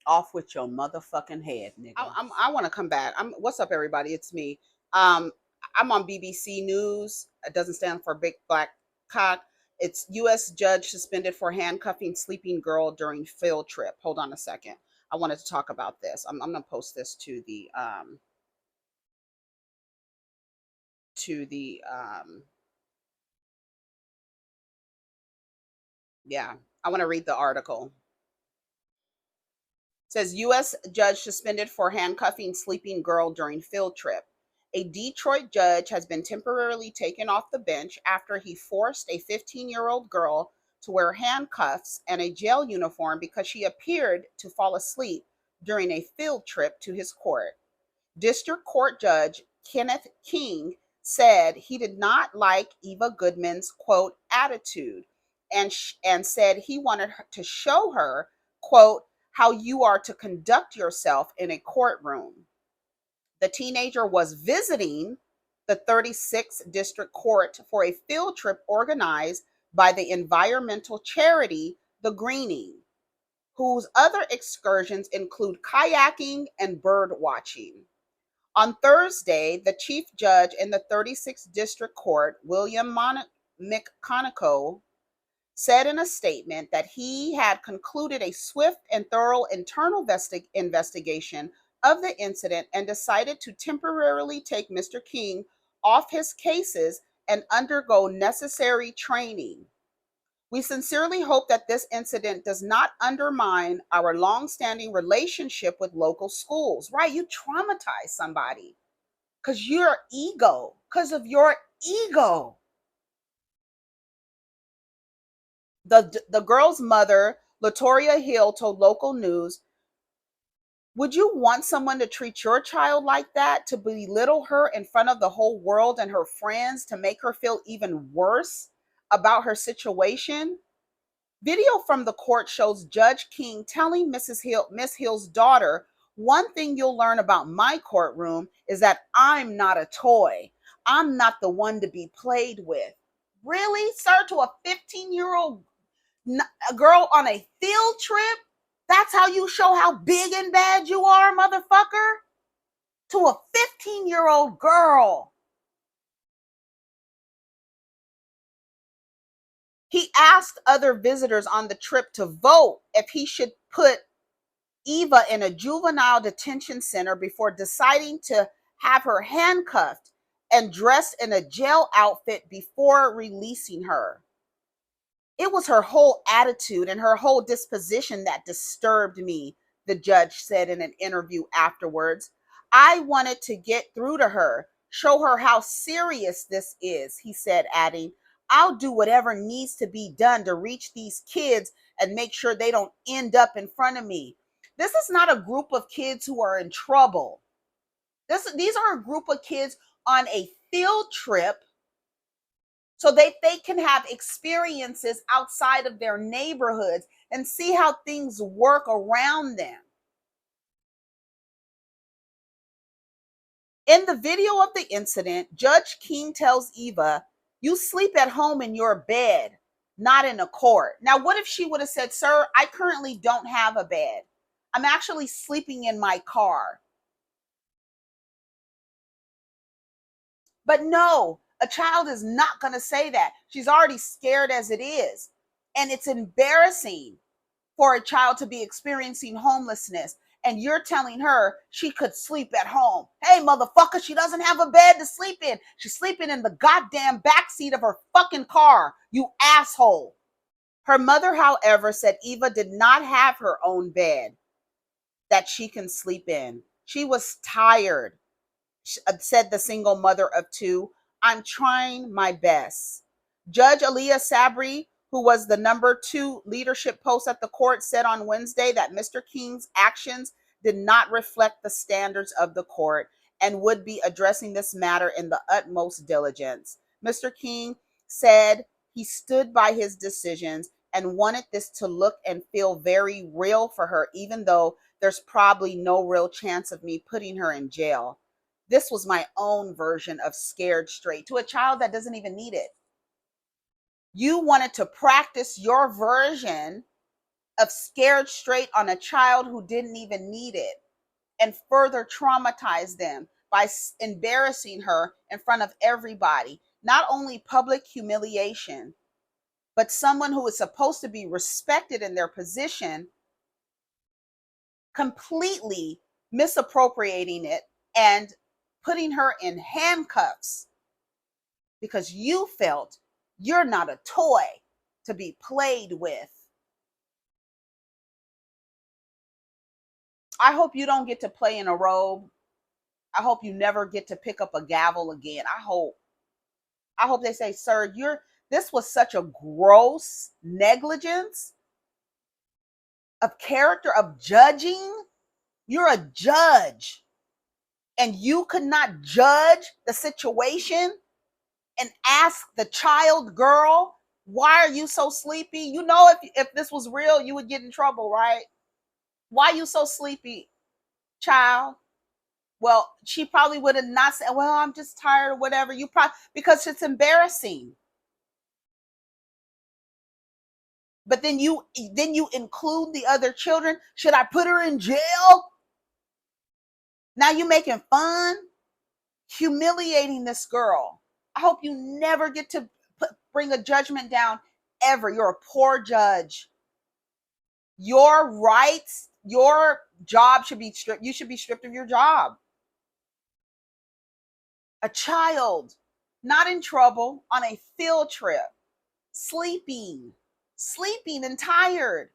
Off with your motherfucking head, nigga. I want to come back. What's up, everybody? It's me. Um, I'm on BBC News. It doesn't stand for Big Black Cock. It's U.S. judge suspended for handcuffing sleeping girl during field trip. Hold on a second. I wanted to talk about this. I'm gonna post this to the yeah. I want to read the article. It says U.S. judge suspended for handcuffing sleeping girl during field trip. A Detroit judge has been temporarily taken off the bench after he forced a 15-year-old girl to wear handcuffs and a jail uniform because she appeared to fall asleep during a field trip to his court. District Court Judge Kenneth King said he did not like Eva Goodman's quote attitude and said he wanted to show her quote how you are to conduct yourself in a courtroom. The teenager was visiting the 36th District Court for a field trip organized by the environmental charity The Greening, whose other excursions include kayaking and bird watching. On Thursday, the chief judge in the 36th District Court, William McConaughey, said in a statement that he had concluded a swift and thorough internal investigation of the incident and decided to temporarily take Mr. King off his cases and undergo necessary training. We sincerely hope that this incident does not undermine our long-standing relationship with local schools. Right? You traumatize somebody because of your ego. The girl's mother, Latoria Hill, told local news, would you want someone to treat your child like that, to belittle her in front of the whole world and her friends, to make her feel even worse about her situation? Video from the court shows Judge King telling Miss Hill's daughter, one thing you'll learn about my courtroom is that I'm not a toy. I'm not the one to be played with. Really, sir, to a 15-year-old girl on a field trip? That's how you show how big and bad you are, motherfucker? To a 15-year-old girl. He asked other visitors on the trip to vote if he should put Eva in a juvenile detention center before deciding to have her handcuffed and dressed in a jail outfit before releasing her. It was her whole attitude and her whole disposition that disturbed me, the judge said in an interview afterwards. I wanted to get through to her, show her how serious this is, he said, adding, I'll do whatever needs to be done to reach these kids and make sure they don't end up in front of me. This is not a group of kids who are in trouble. These are a group of kids on a field trip so they can have experiences outside of their neighborhoods and see how things work around them. In the video of the incident, Judge King tells Eva, you sleep at home in your bed, not in a court. Now, what if she would have said, sir, I currently don't have a bed. I'm actually sleeping in my car. But no, a child is not going to say that. She's already scared as it is. And it's embarrassing for a child to be experiencing homelessness. And you're telling her she could sleep at home. Hey, motherfucker, she doesn't have a bed to sleep in. She's sleeping in the goddamn backseat of her fucking car, you asshole. Her mother, however, said Eva did not have her own bed that she can sleep in. She was tired, said the single mother of two. I'm trying my best. Judge Aaliyah Sabri, who was the number 2 leadership post at the court, said on Wednesday that Mr. King's actions did not reflect the standards of the court and would be addressing this matter in the utmost diligence. Mr. King said he stood by his decisions and wanted this to look and feel very real for her, even though there's probably no real chance of me putting her in jail. This was my own version of scared straight to a child that doesn't even need it. You wanted to practice your version of scared straight on a child who didn't even need it, and further traumatized them by embarrassing her in front of everybody. Not only public humiliation, but someone who is supposed to be respected in their position completely misappropriating it and putting her in handcuffs because you felt you're not a toy to be played with. I hope you don't get to play in a robe. I hope you never get to pick up a gavel again. I hope they say, sir, this was such a gross negligence of character, of judging. You're a judge, and you could not judge the situation and ask the child girl, why are you so sleepy? You know, if this was real, you would get in trouble, right? Why are you so sleepy, child? Well, she probably would have not said, well, I'm just tired or whatever. You probably, because it's embarrassing. But then you include the other children. Should I put her in jail? Now you making fun, humiliating this girl. I hope you never get to bring a judgment down ever. You're a poor judge. Your rights, your job should be stripped. You should be stripped of your job. A child not in trouble on a field trip, sleeping and tired.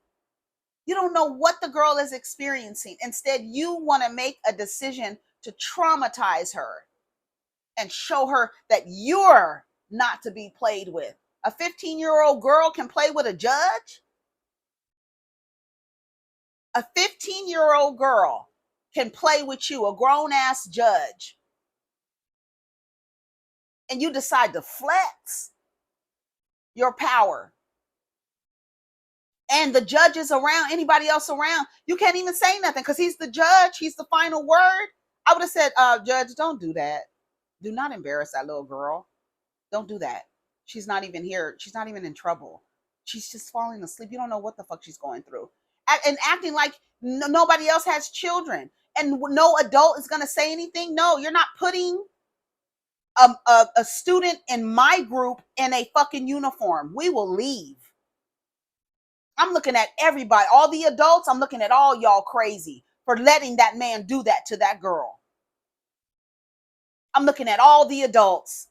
You don't know what the girl is experiencing. Instead, you want to make a decision to traumatize her and show her that you're not to be played with. A 15-year-old girl can play with a judge? A 15-year-old girl can play with you, a grown-ass judge. And you decide to flex your power. And the judges around, anybody else around, you can't even say nothing because he's the judge. He's the final word. I would have said, Judge, don't do that. Do not embarrass that little girl. Don't do that. She's not even here. She's not even in trouble. She's just falling asleep. You don't know what the fuck she's going through. And acting like nobody else has children and no adult is going to say anything. No, you're not putting a student in my group in a fucking uniform. We will leave. I'm looking at everybody, all the adults. I'm looking at all y'all crazy for letting that man do that to that girl. I'm looking at all the adults.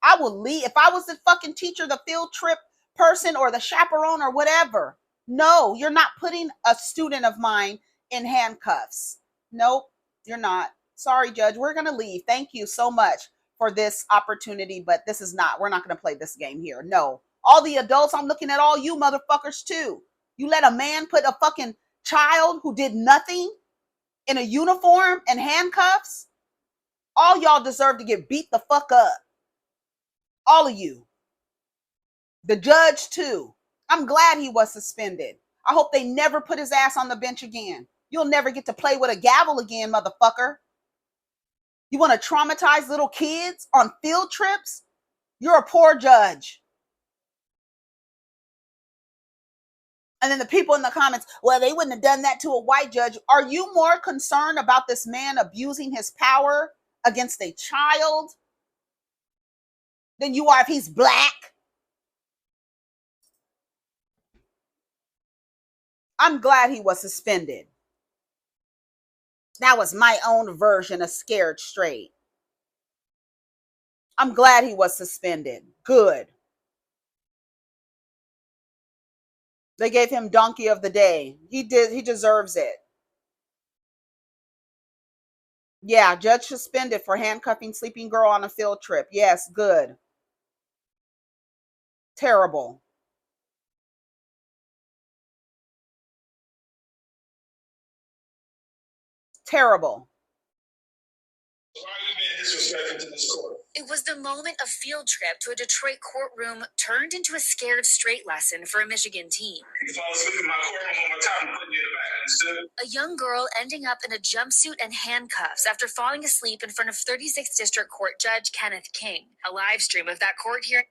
I will leave. If I was the fucking teacher, the field trip person, or the chaperone or whatever. No, you're not putting a student of mine in handcuffs. Nope, you're not. Sorry, Judge. We're going to leave. Thank you so much for this opportunity, but we're not going to play this game here. No. All the adults, I'm looking at all you motherfuckers too. You let a man put a fucking child who did nothing in a uniform and handcuffs? All y'all deserve to get beat the fuck up. All of you. The judge too. I'm glad he was suspended. I hope they never put his ass on the bench again. You'll never get to play with a gavel again, motherfucker. You want to traumatize little kids on field trips? You're a poor judge. And then the people in the comments, well, they wouldn't have done that to a white judge. Are you more concerned about this man abusing his power against a child than you are if he's black? I'm glad he was suspended. That was my own version of scared straight. I'm glad he was suspended. Good. They gave him donkey of the day. He deserves it. Yeah, judge suspended for handcuffing sleeping girl on a field trip. Yes, good. Terrible. Terrible. Why are you being disrespectful to this court? It was the moment a field trip to a Detroit courtroom turned into a scared straight lesson for a Michigan teen. You fall asleep in my courtroom one more time, I'm putting you in the back, understood? A young girl ending up in a jumpsuit and handcuffs after falling asleep in front of 36th District Court Judge Kenneth King. A live stream of that court hearing.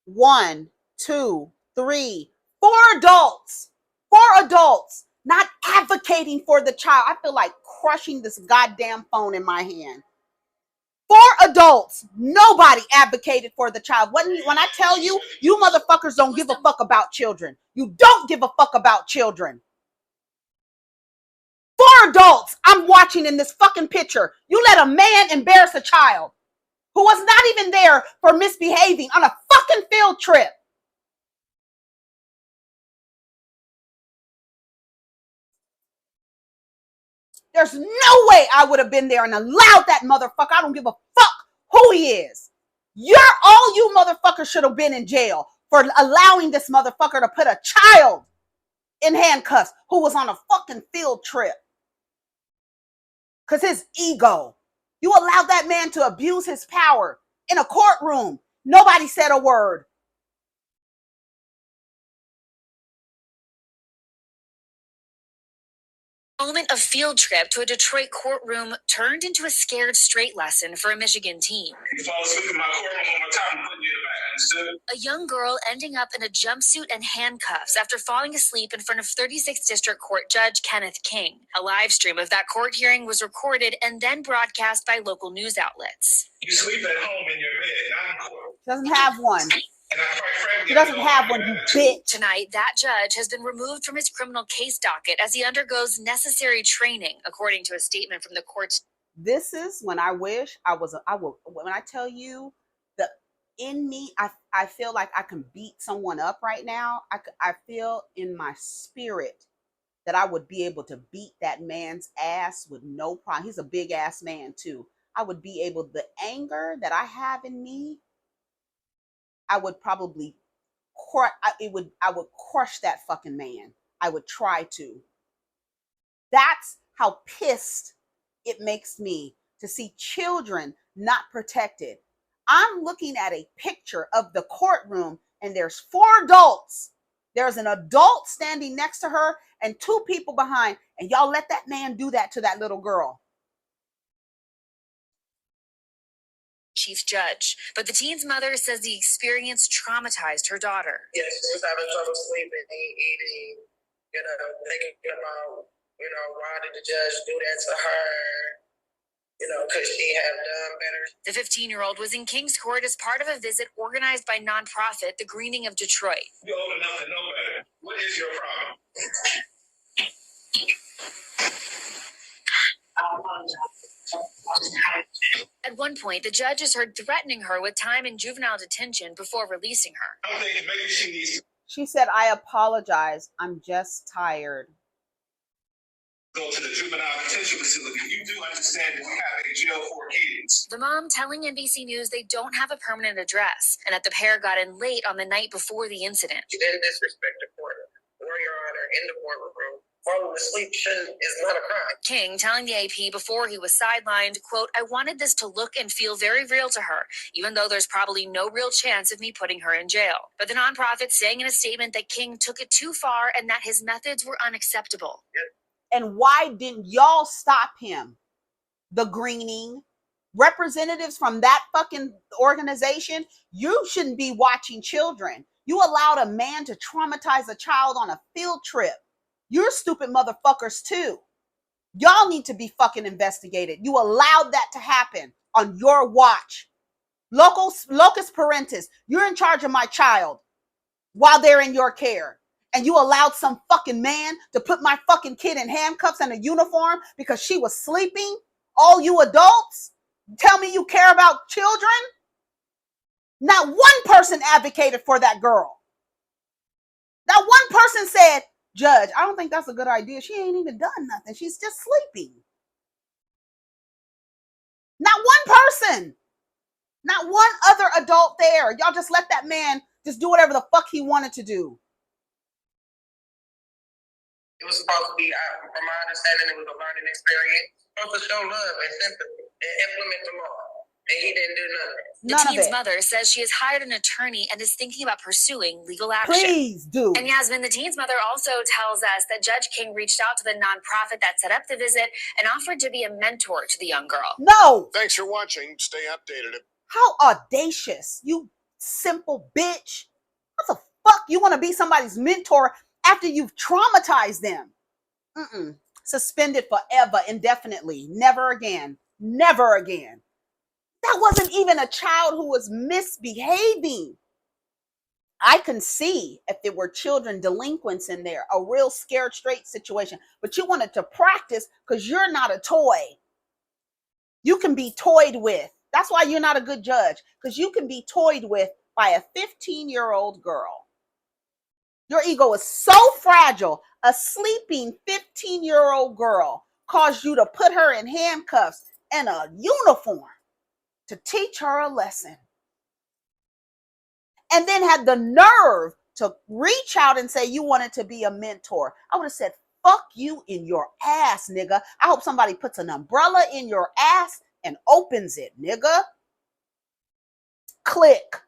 1, 2, 3, 4 adults. 4 adults not advocating for the child. I feel like crushing this goddamn phone in my hand. 4 adults, nobody advocated for the child. When I tell you, you motherfuckers don't give a fuck about children. You don't give a fuck about children. 4 adults I'm watching in this fucking picture. You let a man embarrass a child who was not even there for misbehaving on a fucking field trip. There's no way I would have been there and allowed that motherfucker. I don't give a fuck who he is. All you motherfuckers should have been in jail for allowing this motherfucker to put a child in handcuffs who was on a fucking field trip. Because his ego. You allowed that man to abuse his power in a courtroom. Nobody said a word. Moment of field trip to a Detroit courtroom turned into a scared straight lesson for a Michigan teen. You fall asleep in my courtroom one more time, I'm putting you in the back, understood? A young girl ending up in a jumpsuit and handcuffs after falling asleep in front of 36th District Court Judge Kenneth King. A live stream of that court hearing was recorded and then broadcast by local news outlets. You sleep at home in your bed, not in court. Doesn't have one. And I quite frankly, He doesn't have one, you bitch. Tonight, that judge has been removed from his criminal case docket as he undergoes necessary training, according to a statement from the court's. This is when I wish I was. When I tell you that in me, I feel like I can beat someone up right now. I feel in my spirit that I would be able to beat that man's ass with no problem. He's a big ass man too. I would be able. The anger that I have in me, I would probably. I would crush that fucking man. I would try to. That's how pissed it makes me to see children not protected. I'm looking at a picture of the courtroom and there's 4 adults. There's an adult standing next to her and 2 people behind, and y'all let that man do that to that little girl. Chief judge, but the teen's mother says the experience traumatized her daughter. Yes, she was having trouble sleeping, eating, thinking about, why did the judge do that to her? Could she have done better? The 15-year-old was in King's Court as part of a visit organized by nonprofit The Greening of Detroit. You're old enough to know better. What is your problem? At one point, the judge is heard threatening her with time in juvenile detention before releasing her. I'm thinking maybe she said, "I apologize. I'm just tired." Go to the juvenile detention facility. You do understand that we have a jail for kids. The mom telling NBC News they don't have a permanent address and that the pair got in late on the night before the incident. She didn't disrespect the court or your honor in the courtroom. Falling asleep is not a crime. King telling the AP before he was sidelined, quote, "I wanted this to look and feel very real to her, even though there's probably no real chance of me putting her in jail." But the nonprofit saying in a statement that King took it too far and that his methods were unacceptable. Yes. And why didn't y'all stop him? The Greening, representatives from that fucking organization, you shouldn't be watching children. You allowed a man to traumatize a child on a field trip. You're stupid motherfuckers too. Y'all need to be fucking investigated. You allowed that to happen on your watch. Locus parentis, you're in charge of my child while they're in your care. And you allowed some fucking man to put my fucking kid in handcuffs and a uniform because she was sleeping? All you adults tell me you care about children? Not one person advocated for that girl. Not one person said, "Judge, I don't think that's a good idea. She ain't even done nothing. She's just sleeping." Not one person. Not one other adult there. Y'all just let that man just do whatever the fuck he wanted to do. It was supposed to be, from my understanding, it was a learning experience. Supposed to show love and sympathy and implement the law. And he didn't do none of it. The teen's mother says she has hired an attorney and is thinking about pursuing legal action. Please do. And Yasmin, the teen's mother also tells us that Judge King reached out to the nonprofit that set up the visit and offered to be a mentor to the young girl. No. Thanks for watching. Stay updated. How audacious, you simple bitch. What the fuck? You want to be somebody's mentor after you've traumatized them. Suspended forever, indefinitely. Never again. Never again. That wasn't even a child who was misbehaving. I can see if there were children delinquents in there, a real scared straight situation, but you wanted to practice because you're not a toy. You can be toyed with. That's why you're not a good judge, because you can be toyed with by a 15-year-old girl. Your ego is so fragile. A sleeping 15-year-old girl caused you to put her in handcuffs and a uniform to teach her a lesson. And then had the nerve to reach out and say you wanted to be a mentor. I would have said, fuck you in your ass, nigga. I hope somebody puts an umbrella in your ass and opens it, nigga. Click.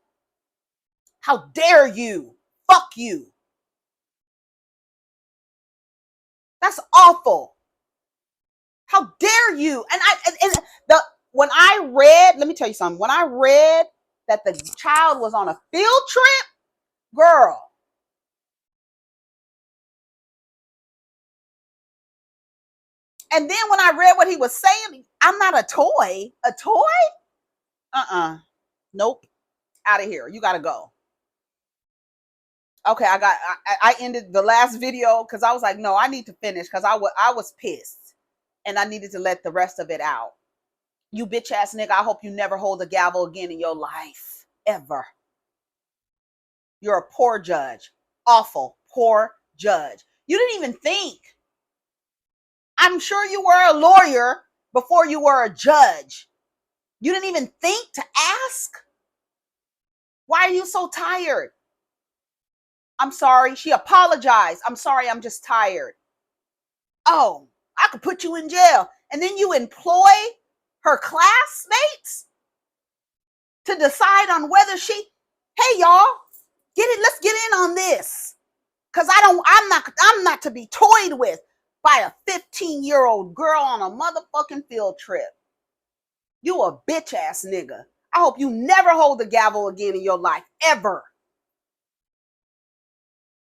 How dare you? Fuck you. That's awful. How dare you? When I read, let me tell you something. When I read that the child was on a field trip, girl. And then when I read what he was saying, I'm not a toy. A toy? Nope. Out of here. You gotta go. Okay, I ended the last video because I was like, no, I need to finish because I was pissed and I needed to let the rest of it out. You bitch ass nigga, I hope you never hold a gavel again in your life. Ever. You're a poor judge. Awful, poor judge. You didn't even think. I'm sure you were a lawyer before you were a judge. You didn't even think to ask. Why are you so tired? I'm sorry. She apologized. I'm sorry. I'm just tired. Oh, I could put you in jail. And then you employ her classmates to decide on whether hey y'all, let's get in on this. Cause I'm not to be toyed with by a 15-year-old girl on a motherfucking field trip. You a bitch ass nigga. I hope you never hold the gavel again in your life, ever.